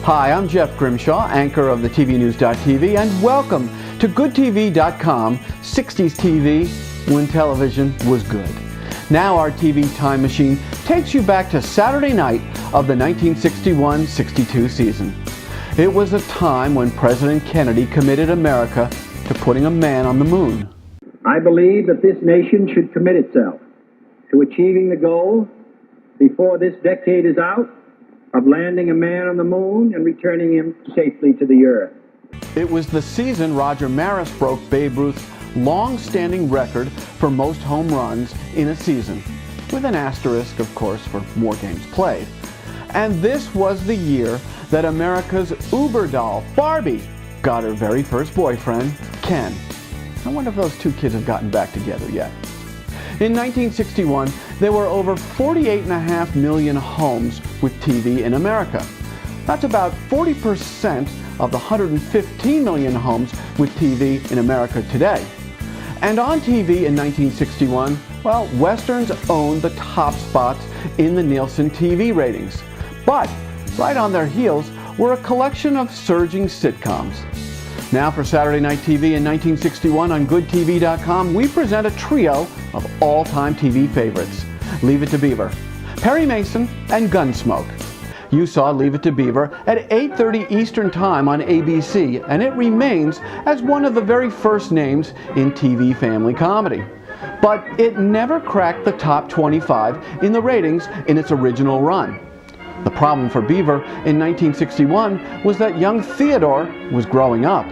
Hi, I'm Jeff Grimshaw, anchor of the TVNews.tv, and welcome to GoodTV.com, 60s TV when television was good. Now our TV time machine takes you back to Saturday night of the 1961-62 season. It was a time when President Kennedy committed America to putting a man on the moon. I believe that this nation should commit itself to achieving the goal before this decade is out of landing a man on the moon and returning him safely to the earth. It was the season Roger Maris broke Babe Ruth's long-standing record for most home runs in a season, with an asterisk, of course, for more games played. And this was the year that America's Uber doll, Barbie, got her very first boyfriend, Ken. I wonder if those two kids have gotten back together yet. In 1961, there were over 48.5 million homes with TV in America. That's about 40% of the 115 million homes with TV in America today. And on TV in 1961, well, Westerns owned the top spots in the Nielsen TV ratings. But right on their heels were a collection of surging sitcoms. Now for Saturday Night TV in 1961 on GoodTV.com, we present a trio of all-time TV favorites. Leave It to Beaver, Perry Mason, and Gunsmoke. You saw Leave It to Beaver at 8:30 Eastern Time on ABC, and it remains as one of the very first names in TV family comedy. But it never cracked the top 25 in the ratings in its original run. The problem for Beaver in 1961 was that young Theodore was growing up,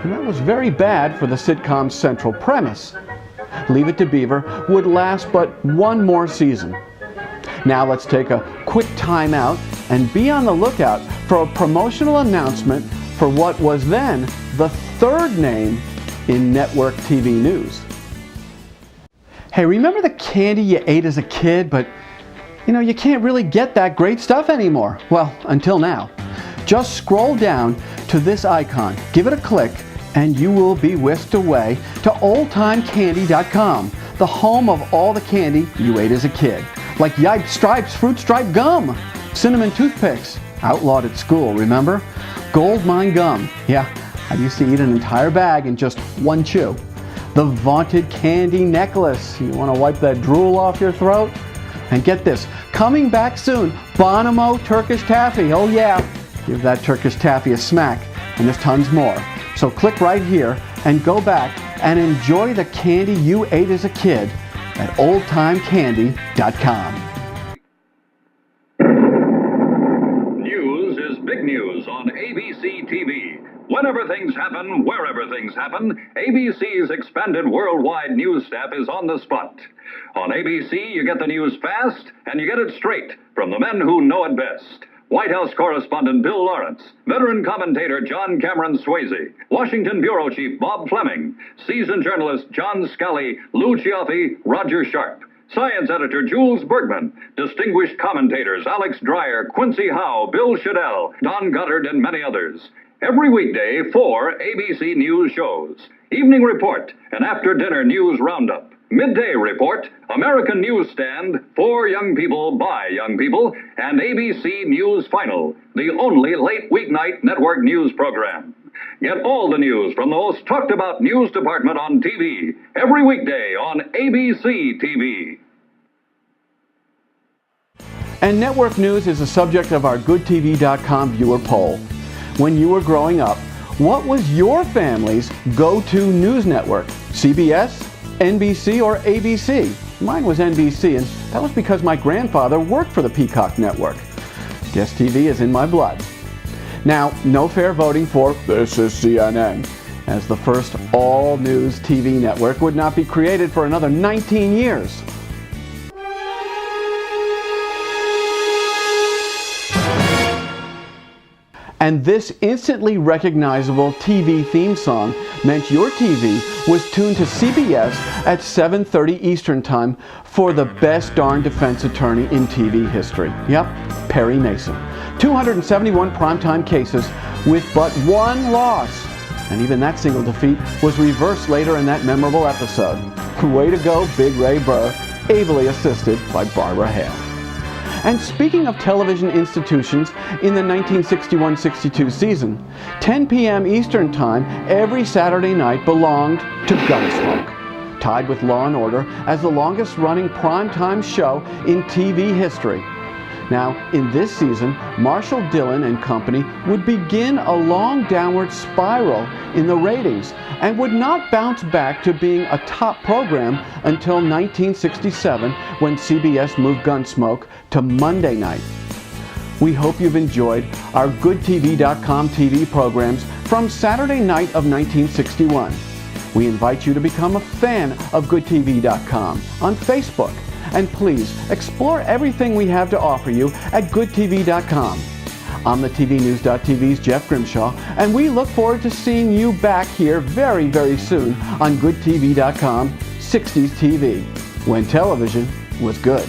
and that was very bad for the sitcom's central premise. Leave It to Beaver would last but one more season. Now let's take a quick time out and be on the lookout for a promotional announcement for what was then the third name in network TV news. Hey, remember the candy you ate as a kid, but you can't really get that great stuff anymore? Well, until now. Just scroll down to this icon, give it a click, and you will be whisked away to oldtimecandy.com, the home of all the candy you ate as a kid. Like Yipe Stripes Fruit Stripe Gum, cinnamon toothpicks, outlawed at school, remember? Gold Mine Gum, yeah, I used to eat an entire bag in just one chew. The vaunted candy necklace, you want to wipe that drool off your throat? And get this, coming back soon, Bonamo Turkish Taffy, oh yeah, give that Turkish Taffy a smack, and there's tons more. So click right here and go back and enjoy the candy you ate as a kid at oldtimecandy.com. News is big news on ABC TV. Whenever things happen, wherever things happen, ABC's expanded worldwide news staff is on the spot. On ABC, you get the news fast and you get it straight from the men who know it best. White House correspondent Bill Lawrence, veteran commentator John Cameron Swayze, Washington bureau chief Bob Fleming, seasoned journalist John Scali, Lou Cioffi, Roger Sharp, science editor Jules Bergman, distinguished commentators Alex Dreyer, Quincy Howe, Bill Shadell, Don Goddard, and many others. Every weekday, 4 ABC News shows. Evening Report, an after-dinner news roundup. Midday Report, American Newsstand, for young people, by young people, and ABC News Final, the only late weeknight network news program. Get all the news from the most talked-about news department on TV, every weekday on ABC TV. And network news is the subject of our GoodTV.com viewer poll. When you were growing up, what was your family's go-to news network? CBS, NBC, or ABC? Mine was NBC, and that was because my grandfather worked for the Peacock Network. Guess TV is in my blood. Now, no fair voting for This Is CNN, as the first all-news TV network would not be created for another 19 years. And this instantly recognizable TV theme song meant your TV was tuned to CBS at 7:30 Eastern Time for the best darn defense attorney in TV history. Yep, Perry Mason. 271 primetime cases with but one loss. And even that single defeat was reversed later in that memorable episode. Way to go, Big Ray Burr, ably assisted by Barbara Hale. And speaking of television institutions, in the 1961-62 season, 10 p.m. Eastern Time every Saturday night belonged to Gunsmoke, tied with Law & Order as the longest-running primetime show in TV history. Now, in this season, Marshall Dillon and company would begin a long downward spiral in the ratings and would not bounce back to being a top program until 1967, when CBS moved Gunsmoke to Monday night. We hope you've enjoyed our GoodTV.com TV programs from Saturday night of 1961. We invite you to become a fan of GoodTV.com on Facebook. And please, explore everything we have to offer you at GoodTV.com. I'm the TVNews.TV's Jeff Grimshaw, and we look forward to seeing you back here very, very soon on GoodTV.com 60s TV, when television was good.